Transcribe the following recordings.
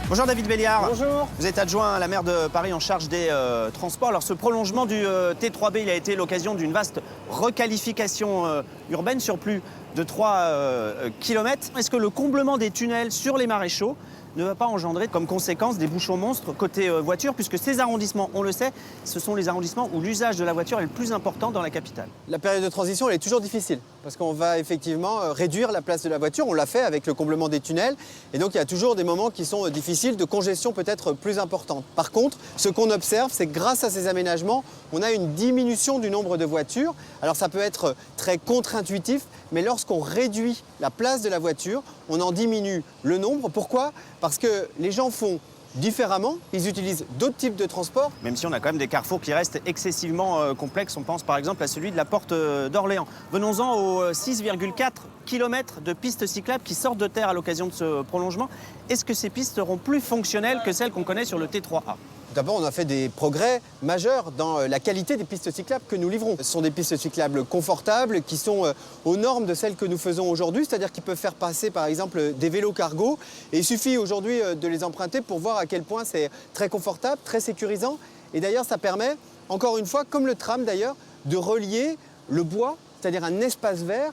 Bonjour David Béliard. Bonjour. Vous êtes adjoint à la maire de Paris en charge des transports. Alors ce prolongement du T3B, il a été l'occasion d'une vaste requalification urbaine sur plus de 3 km. Est-ce que le comblement des tunnels sur les maréchaux ne va pas engendrer comme conséquence des bouchons monstres côté voiture, puisque ces arrondissements, on le sait, ce sont les arrondissements où l'usage de la voiture est le plus important dans la capitale? La période de transition, elle est toujours difficile parce qu'on va effectivement réduire la place de la voiture. On l'a fait avec le comblement des tunnels et donc il y a toujours des moments qui sont difficiles, de congestion peut-être plus importante. Par contre, ce qu'on observe, c'est que grâce à ces aménagements, on a une diminution du nombre de voitures. Alors ça peut être très contre-intuitif, mais lorsqu'on réduit la place de la voiture, on en diminue le nombre. Pourquoi? Parce que les gens font différemment, ils utilisent d'autres types de transports. Même si on a quand même des carrefours qui restent excessivement complexes. On pense par exemple à celui de la Porte d'Orléans. Venons-en aux 6,4 km de pistes cyclables qui sortent de terre à l'occasion de ce prolongement. Est-ce que ces pistes seront plus fonctionnelles que celles qu'on connaît sur le T3A? D'abord, on a fait des progrès majeurs dans la qualité des pistes cyclables que nous livrons. Ce sont des pistes cyclables confortables qui sont aux normes de celles que nous faisons aujourd'hui, c'est-à-dire qu'ils peuvent faire passer par exemple des vélos cargo. Et il suffit aujourd'hui de les emprunter pour voir à quel point c'est très confortable, très sécurisant. Et d'ailleurs, ça permet, encore une fois, comme le tram d'ailleurs, de relier le bois, c'est-à-dire un espace vert,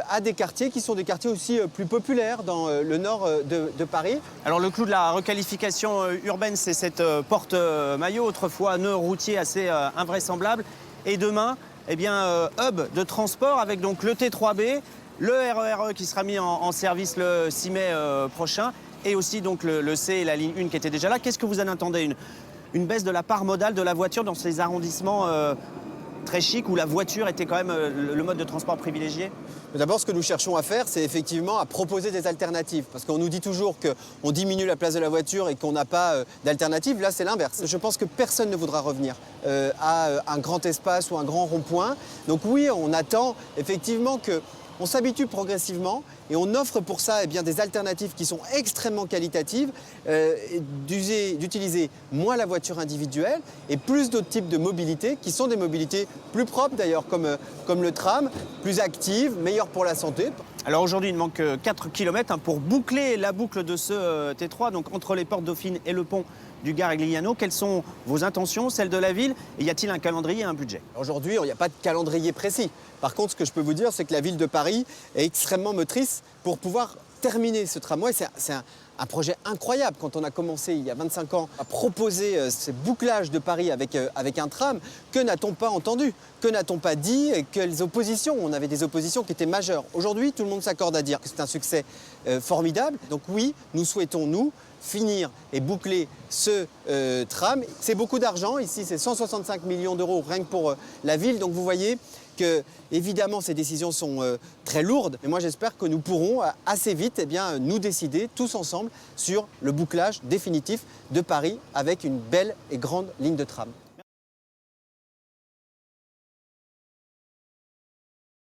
à des quartiers qui sont des quartiers aussi plus populaires dans le nord de Paris. Alors le clou de la requalification urbaine, c'est cette porte Maillot, autrefois nœud routier assez invraisemblable. Et demain, eh bien, hub de transport avec donc le T3B, le RER qui sera mis en service le 6 mai prochain, et aussi donc le C et la ligne 1 qui étaient déjà là. Qu'est-ce que vous en attendez? Une baisse de la part modale de la voiture dans ces arrondissements très chic où la voiture était quand même le mode de transport privilégié? D'abord, ce que nous cherchons à faire, c'est effectivement à proposer des alternatives. Parce qu'on nous dit toujours qu'on diminue la place de la voiture et qu'on n'a pas d'alternative. Là, c'est l'inverse. Je pense que personne ne voudra revenir à un grand espace ou un grand rond-point. Donc oui, on attend effectivement qu'on s'habitue progressivement et on offre pour ça des alternatives qui sont extrêmement qualitatives, d'utiliser moins la voiture individuelle et plus d'autres types de mobilités qui sont des mobilités plus propres d'ailleurs, comme le tram, plus actives, meilleures pour la santé. Alors aujourd'hui, il manque 4 km pour boucler la boucle de ce T3, donc entre les portes Dauphine et le pont du Garigliano. Quelles sont vos intentions, celles de la ville? Et y a-t-il un calendrier et un budget? Aujourd'hui, il n'y a pas de calendrier précis. Par contre, ce que je peux vous dire, c'est que la ville de Paris est extrêmement motrice pour pouvoir terminer ce tramway. C'est un projet incroyable. Quand on a commencé il y a 25 ans à proposer ce bouclage de Paris avec un tram, que n'a-t-on pas entendu? Que n'a-t-on pas dit? Et quelles oppositions? On avait des oppositions qui étaient majeures. Aujourd'hui, tout le monde s'accorde à dire que c'est un succès formidable. Donc oui, nous souhaitons, nous, finir et boucler ce tram. C'est beaucoup d'argent. Ici, c'est 165 millions d'euros rien que pour la ville. Donc vous voyez que, évidemment, ces décisions sont très lourdes. Et moi, j'espère que nous pourrons assez vite nous décider tous ensemble sur le bouclage définitif de Paris avec une belle et grande ligne de tram.